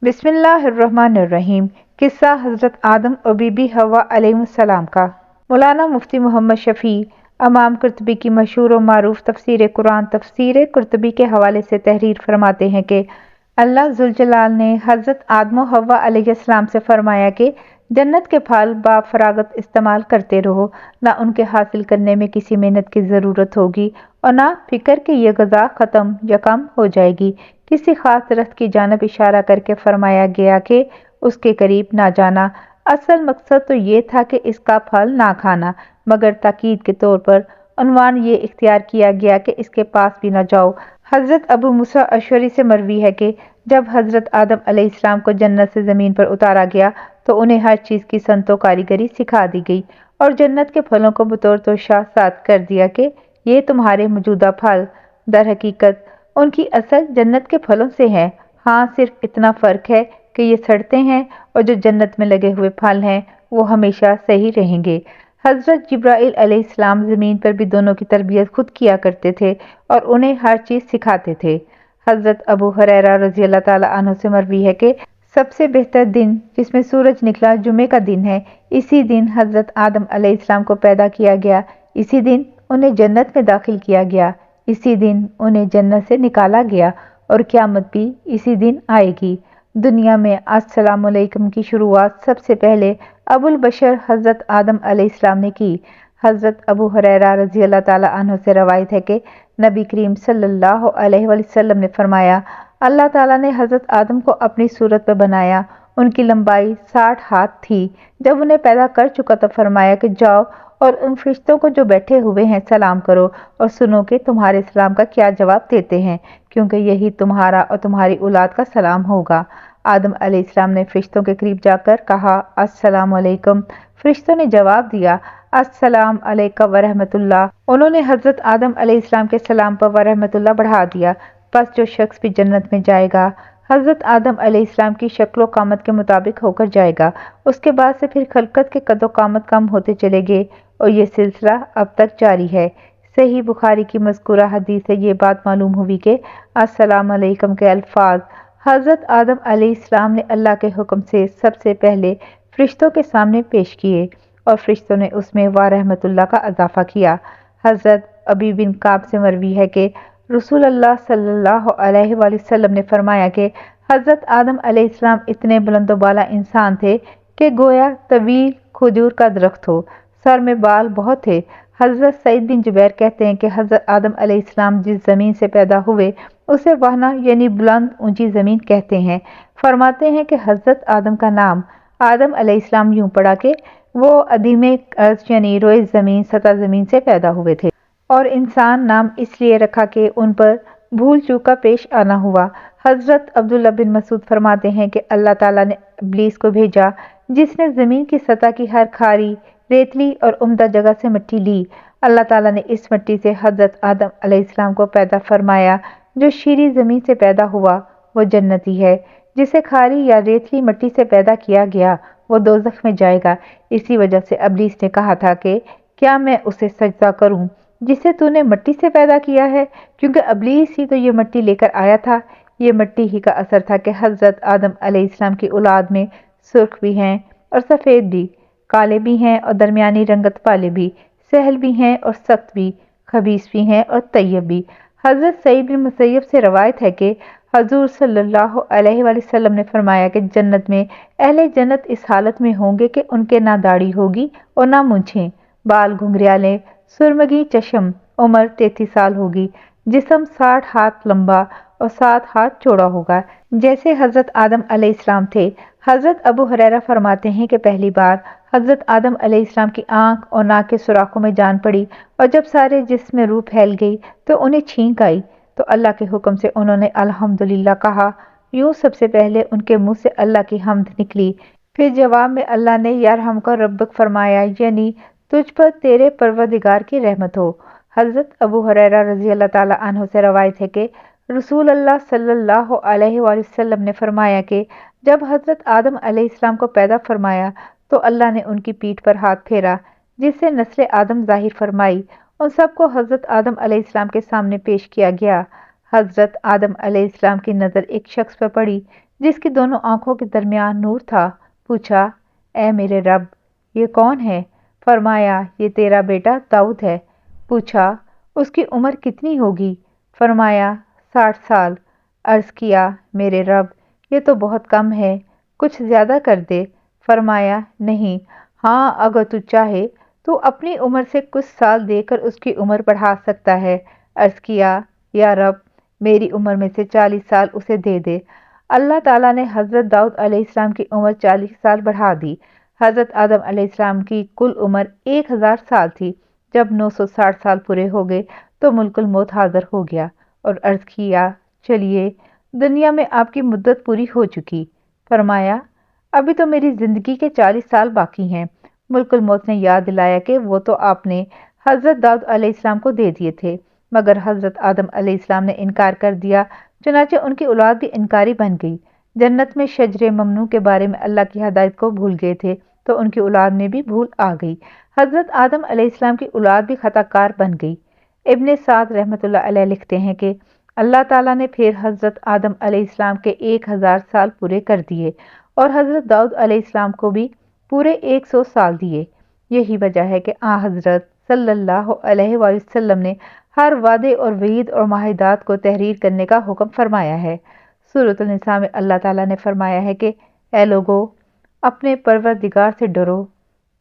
بسم اللہ الرحمن الرحیم۔ قصہ حضرت آدم اور بی بی حوا علیہ السلام کا۔ مولانا مفتی محمد شفیع امام قرطبی کی مشہور و معروف تفسیر قرآن تفسیر قرطبی کے حوالے سے تحریر فرماتے ہیں کہ اللہ ذوالجلال نے حضرت آدم و حوا علیہ السلام سے فرمایا کہ جنت کے پھل با فراغت استعمال کرتے رہو، نہ ان کے حاصل کرنے میں کسی محنت کی ضرورت ہوگی اور نہ فکر کہ یہ غذا ختم یا کم ہو جائے گی۔ کسی خاص درخت کی جانب اشارہ کر کے فرمایا گیا کہ اس کے قریب نہ جانا۔ اصل مقصد تو یہ تھا کہ اس کا پھل نہ کھانا، مگر تاکید کے طور پر عنوان یہ اختیار کیا گیا کہ اس کے پاس بھی نہ جاؤ۔ حضرت ابو موسیٰ اشعری سے مروی ہے کہ جب حضرت آدم علیہ السلام کو جنت سے زمین پر اتارا گیا تو انہیں ہر چیز کی صنعت و کاریگری سکھا دی گئی اور جنت کے پھلوں کو بطور توشہ ساتھ کر دیا کہ یہ تمہارے موجودہ پھل در حقیقت ان کی اصل جنت کے پھلوں سے ہیں، ہاں صرف اتنا فرق ہے کہ یہ سڑتے ہیں اور جو جنت میں لگے ہوئے پھل ہیں وہ ہمیشہ صحیح رہیں گے۔ حضرت جبرائیل علیہ السلام زمین پر بھی دونوں کی تربیت خود کیا کرتے تھے اور انہیں ہر چیز سکھاتے تھے۔ حضرت ابو ہریرہ رضی اللہ تعالیٰ عنہ سے مروی ہے کہ سب سے بہتر دن جس میں سورج نکلا جمعے کا دن ہے، اسی دن حضرت آدم علیہ السلام کو پیدا کیا گیا، اسی دن انہیں جنت میں داخل کیا گیا، اسی دن انہیں جنت سے نکالا گیا اور قیامت بھی اسی دن آئے گی۔ دنیا میں السلام علیکم کی شروعات سب سے پہلے ابو البشر حضرت آدم علیہ السلام نے کی۔ حضرت ابو ہریرہ رضی اللہ تعالیٰ عنہ سے روایت ہے کہ نبی کریم صلی اللہ علیہ وسلم نے فرمایا، اللہ تعالیٰ نے حضرت آدم کو اپنی صورت پہ بنایا، ان کی لمبائی 60 ہاتھ تھی۔ جب انہیں پیدا کر چکا تو فرمایا کہ جاؤ اور ان فرشتوں کو جو بیٹھے ہوئے ہیں سلام کرو اور سنو کہ تمہارے سلام کا کیا جواب دیتے ہیں، کیونکہ یہی تمہارا اور تمہاری اولاد کا سلام ہوگا۔ آدم علیہ السلام نے فرشتوں کے قریب جا کر کہا، السلام علیکم۔ فرشتوں نے جواب دیا، السلام علیکہ ورحمۃ اللہ۔ انہوں نے حضرت آدم علیہ السلام کے سلام پر ورحمۃ اللہ بڑھا دیا۔ پس جو شخص بھی جنت میں جائے گا حضرت آدم علیہ السلام کی شکل و قامت کے مطابق ہو کر جائے گا۔ اس کے بعد سے پھر خلقت کے قد و قامت کم ہوتے چلے گئے اور یہ سلسلہ اب تک جاری ہے۔ صحیح بخاری کی مذکورہ حدیث سے یہ بات معلوم ہوئی کہ السلام علیکم کے الفاظ حضرت آدم علیہ السلام نے اللہ کے حکم سے سب سے پہلے فرشتوں کے سامنے پیش کیے اور فرشتوں نے اس میں ورحمۃ اللہ کا اضافہ کیا۔ حضرت ابی بن کعب سے مروی ہے کہ رسول اللہ صلی اللہ علیہ وآلہ وسلم نے فرمایا کہ حضرت آدم علیہ السلام اتنے بلند و بالا انسان تھے کہ گویا طویل کھجور کا درخت ہو، سر میں بال بہت تھے۔ حضرت سعید بن جبیر کہتے ہیں کہ حضرت آدم علیہ السلام جس زمین سے پیدا ہوئے اسے وہنا یعنی بلند اونچی زمین کہتے ہیں۔ فرماتے ہیں کہ حضرت آدم کا نام آدم علیہ السلام یوں پڑا کہ وہ عدیم ارض یعنی روئے زمین سطح زمین سے پیدا ہوئے تھے، اور انسان نام اس لیے رکھا کہ ان پر بھول چوک کا پیش آنا ہوا۔ حضرت عبداللہ بن مسعود فرماتے ہیں کہ اللہ تعالیٰ نے ابلیس کو بھیجا جس نے زمین کی سطح کی ہر کھاری، ریتلی اور عمدہ جگہ سے مٹی لی۔ اللہ تعالیٰ نے اس مٹی سے حضرت آدم علیہ السلام کو پیدا فرمایا۔ جو شیریں زمین سے پیدا ہوا وہ جنتی ہے، جسے کھاری یا ریتلی مٹی سے پیدا کیا گیا وہ دوزخ میں جائے گا۔ اسی وجہ سے ابلیس نے کہا تھا کہ کیا میں اسے سجدہ کروں جسے تو نے مٹی سے پیدا کیا ہے، کیونکہ ابلیس ہی تو یہ مٹی لے کر آیا تھا۔ یہ مٹی ہی کا اثر تھا کہ حضرت آدم علیہ السلام کی اولاد میں سرخ بھی ہیں اور سفید بھی، کالے بھی ہیں اور درمیانی رنگت والے بھی، سہل بھی ہیں اور سخت بھی، خبیث بھی ہیں اور طیب بھی۔ حضرت سعید بن مسیب سے روایت ہے کہ حضور صلی اللہ علیہ وآلہ وسلم نے فرمایا کہ جنت میں اہل جنت اس حالت میں ہوں گے کہ ان کے نہ داڑھی ہوگی اور نہ مونچھیں، بال گھنگریالے، سرمگی چشم، عمر 33 سال ہوگی، جسم 60 ہاتھ لمبا اور 7 ہاتھ چوڑا ہوگا، جیسے حضرت آدم علیہ السلام تھے۔ حضرت ابو ہریرہ فرماتے ہیں کہ پہلی بار حضرت آدم علیہ السلام کی آنکھ اور ناک کے سوراخوں میں جان پڑی اور جب سارے جسم میں روح پھیل گئی تو انہیں چھینک آئی، تو اللہ کے حکم سے انہوں نے الحمدللہ کہا۔ یوں سب سے پہلے ان کے منہ سے اللہ کی حمد نکلی، پھر جواب میں اللہ نے یرحمک ربک فرمایا، یعنی تجھ پر تیرے پروردگار کی رحمت ہو۔ حضرت ابو ہریرہ رضی اللہ تعالیٰ عنہ سے روایت ہے کہ رسول اللہ صلی اللہ علیہ وآلہ وسلم نے فرمایا کہ جب حضرت آدم علیہ السلام کو پیدا فرمایا تو اللہ نے ان کی پیٹھ پر ہاتھ پھیرا جس سے نسل آدم ظاہر فرمائی۔ ان سب کو حضرت آدم علیہ السلام کے سامنے پیش کیا گیا۔ حضرت آدم علیہ السلام کی نظر ایک شخص پر پڑی جس کی دونوں آنکھوں کے درمیان نور تھا، پوچھا، اے میرے رب، یہ کون ہے؟ فرمایا، یہ تیرا بیٹا داؤد ہے۔ پوچھا، اس کی عمر کتنی ہوگی؟ فرمایا، 60 سال۔ عرض کیا، میرے رب، یہ تو بہت کم ہے، کچھ زیادہ کر دے۔ فرمایا، نہیں، ہاں، اگر تو چاہے تو اپنی عمر سے کچھ سال دے کر اس کی عمر بڑھا سکتا ہے۔ عرض کیا، یا رب، میری عمر میں سے 40 سال اسے دے دے۔ اللہ تعالیٰ نے حضرت داؤد علیہ السلام کی عمر 40 سال بڑھا دی۔ حضرت آدم علیہ السلام کی کل عمر 1000 سال تھی۔ جب 960 سال پورے ہو گئے تو ملک الموت حاضر ہو گیا اور عرض کیا، چلیے، دنیا میں آپ کی مدت پوری ہو چکی۔ فرمایا، ابھی تو میری زندگی کے 40 سال باقی ہیں۔ ملک الموت نے یاد دلایا کہ وہ تو آپ نے حضرت داؤد علیہ السلام کو دے دیے تھے، مگر حضرت آدم علیہ السلام نے انکار کر دیا، چنانچہ ان کی اولاد بھی انکاری بن گئی۔ جنت میں شجر ممنوع کے بارے میں اللہ کی ہدایت کو بھول گئے تھے تو ان کی اولاد میں بھی بھول آ گئی۔ حضرت آدم علیہ السلام کی اولاد بھی خطا کار بن گئی۔ ابن سعد رحمۃ اللہ علیہ لکھتے ہیں کہ اللہ تعالیٰ نے پھر حضرت آدم علیہ السلام کے 1000 سال پورے کر دیے اور حضرت داؤد علیہ السلام کو بھی پورے 100 سال دیے۔ یہی وجہ ہے کہ حضرت صلی اللہ علیہ وآلہ وسلم نے ہر وعدے اور وعید اور معاہدات کو تحریر کرنے کا حکم فرمایا ہے۔ سورۃ النساء میں اللہ تعالیٰ نے فرمایا ہے کہ اے لوگو، اپنے پروردگار سے ڈرو،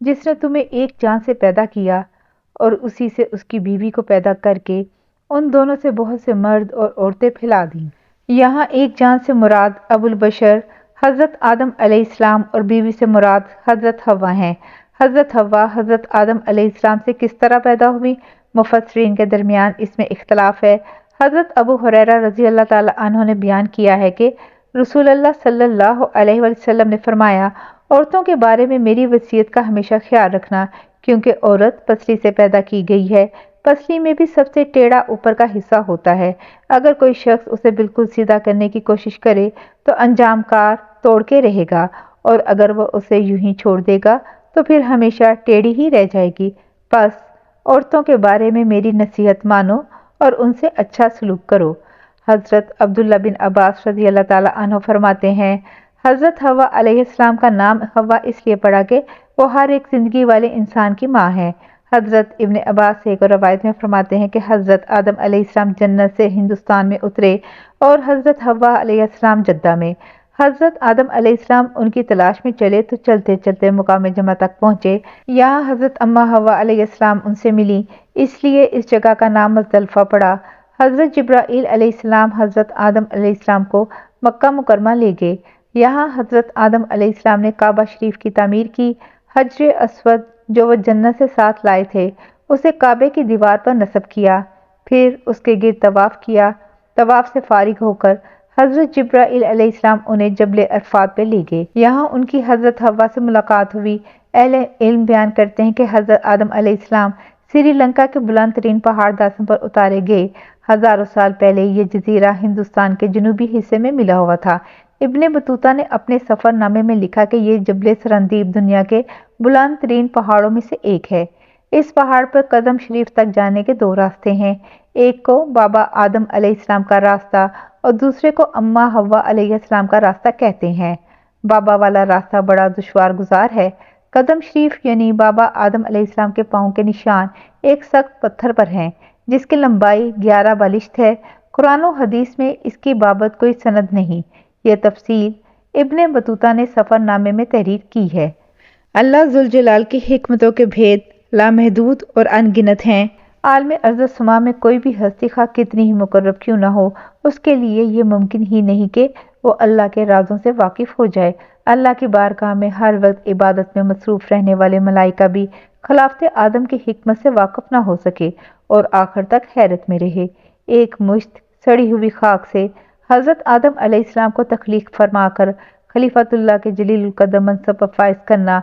جس نے تمہیں ایک جان سے پیدا کیا اور اسی سے اس کی بیوی کو پیدا کر کے ان دونوں سے بہت سے مرد اور عورتیں پھیلا دیں۔ یہاں ایک جان سے مراد ابو البشر حضرت آدم علیہ السلام اور بیوی سے مراد حضرت حوا ہیں۔ حضرت حوا حضرت آدم علیہ السلام سے کس طرح پیدا ہوئی؟ مفسرین کے درمیان اس میں اختلاف ہے۔ حضرت ابو ہریرہ رضی اللہ تعالیٰ عنہ نے بیان کیا ہے کہ رسول اللہ صلی اللہ علیہ وسلم نے فرمایا، عورتوں کے بارے میں میری وصیت کا ہمیشہ خیال رکھنا، کیونکہ عورت پسلی سے پیدا کی گئی ہے۔ پسلی میں بھی سب سے ٹیڑھا اوپر کا حصہ ہوتا ہے۔ اگر کوئی شخص اسے بالکل سیدھا کرنے کی کوشش کرے تو انجام کار توڑ کے رہے گا، اور اگر وہ اسے یوں ہی چھوڑ دے گا تو پھر ہمیشہ ٹیڑھی ہی رہ جائے گی۔ پس عورتوں کے بارے میں میری نصیحت مانو اور ان سے اچھا سلوک کرو۔ حضرت عبداللہ بن عباس رضی اللہ تعالیٰ عنہ فرماتے ہیں، حضرت حوا علیہ السلام کا نام حوا اس لیے پڑا کہ وہ ہر ایک زندگی والے انسان کی ماں ہے۔ حضرت ابن عباس سے ایک روایت میں فرماتے ہیں کہ حضرت آدم علیہ السلام جنت سے ہندوستان میں اترے اور حضرت حوا علیہ السلام جدہ میں۔ حضرت آدم علیہ السلام ان کی تلاش میں چلے تو چلتے چلتے مقام جمع تک پہنچے۔ یہاں حضرت اماں حوا علیہ السلام ان سے ملی، اس لیے اس جگہ کا نام مزدلفہ پڑا۔ حضرت جبرائیل علیہ السلام حضرت آدم علیہ السلام کو مکہ مکرمہ لے گئے۔ یہاں حضرت آدم علیہ السلام نے کعبہ شریف کی تعمیر کی۔ حجر اسود جو وہ جنت سے ساتھ لائے تھے اسے کعبے کی دیوار پر نصب کیا، پھر اس کے گرد طواف کیا۔ طواف سے فارغ ہو کر حضرت جبرائیل علیہ السلام انہیں جبل عرفات پہ لے گئے۔ یہاں ان کی حضرت حوا سے ملاقات ہوئی۔ اہل علم بیان کرتے ہیں کہ حضرت آدم علیہ السلام سری لنکا کے بلند ترین پہاڑ داسن پر اتارے گئے۔ ہزاروں سال پہلے یہ جزیرہ ہندوستان کے جنوبی حصے میں ملا ہوا تھا۔ ابن بطوطہ نے اپنے سفر نامے میں لکھا کہ یہ جبل سرندیب دنیا کے بلند ترین پہاڑوں میں سے ایک ہے۔ اس پہاڑ پر قدم شریف تک جانے کے 2 راستے ہیں، ایک کو بابا آدم علیہ السلام کا راستہ اور دوسرے کو اماں حوا علیہ السلام کا راستہ کہتے ہیں۔ بابا والا راستہ بڑا دشوار گزار ہے۔ قدم شریف یعنی بابا آدم علیہ السلام کے پاؤں کے نشان ایک سخت پتھر پر ہیں جس کی لمبائی 11 بالشت ہے۔ قرآن و حدیث میں اس کی بابت کوئی سند نہیں۔ یہ تفصیل ابن بطوطہ نے سفر نامے میں تحریر کی ہے۔ اللہ ذوالجلال کی حکمتوں کے بھید لامحدود اور ان گنت ہیں۔ عالم ارض و سما میں کوئی بھی ہستی خواہ کتنی ہی مقرب کیوں نہ ہو، اس کے لیے یہ ممکن ہی نہیں کہ وہ اللہ کے رازوں سے واقف ہو جائے۔ اللہ کی بارگاہ میں ہر وقت عبادت میں مصروف رہنے والے ملائکہ بھی خلافت آدم کی حکمت سے واقف نہ ہو سکے اور آخر تک حیرت میں رہے۔ ایک مشت سڑی ہوئی خاک سے حضرت آدم علیہ السلام کو تخلیق فرما کر خلیفۃ اللہ کے جلیل القدر منصب پر فائز کرنا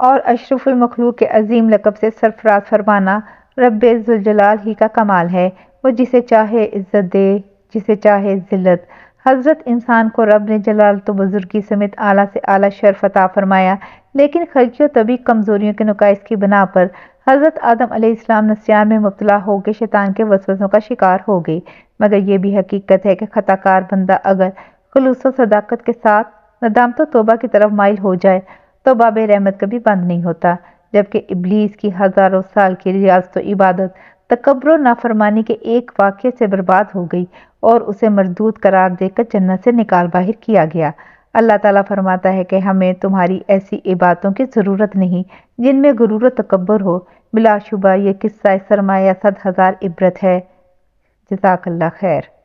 اور اشرف المخلوق کے عظیم لقب سے سرفراز فرمانا رب ذوالجلال ہی کا کمال ہے۔ وہ جسے چاہے عزت دے، جسے چاہے ذلت۔ حضرت انسان کو رب نے جلالت و بزرگی سمیت اعلیٰ سے اعلیٰ شرف عطا فرمایا، لیکن خلقی و طبعی کمزوریوں کے نقائص کی بنا پر حضرت آدم علیہ السلام نسیان میں مبتلا ہو کے شیطان کے وسوسوں کا شکار ہو گئے۔ مگر یہ بھی حقیقت ہے کہ خطا کار بندہ اگر خلوص و صداقت کے ساتھ ندامت و توبہ کی طرف مائل ہو جائے تو باب رحمت کبھی بند نہیں ہوتا، جبکہ ابلیس کی ہزاروں سال کی ریاضت و عبادت تکبر و نافرمانی کے ایک واقعے سے برباد ہو گئی اور اسے مردود قرار دے کر جنت سے نکال باہر کیا گیا۔ اللہ تعالیٰ فرماتا ہے کہ ہمیں تمہاری ایسی عبادتوں کی ضرورت نہیں جن میں غرور و تکبر ہو، بلا شبہ یہ قصہ سرمایہ 100,000 عبرت ہے۔ جزاک اللہ خیر۔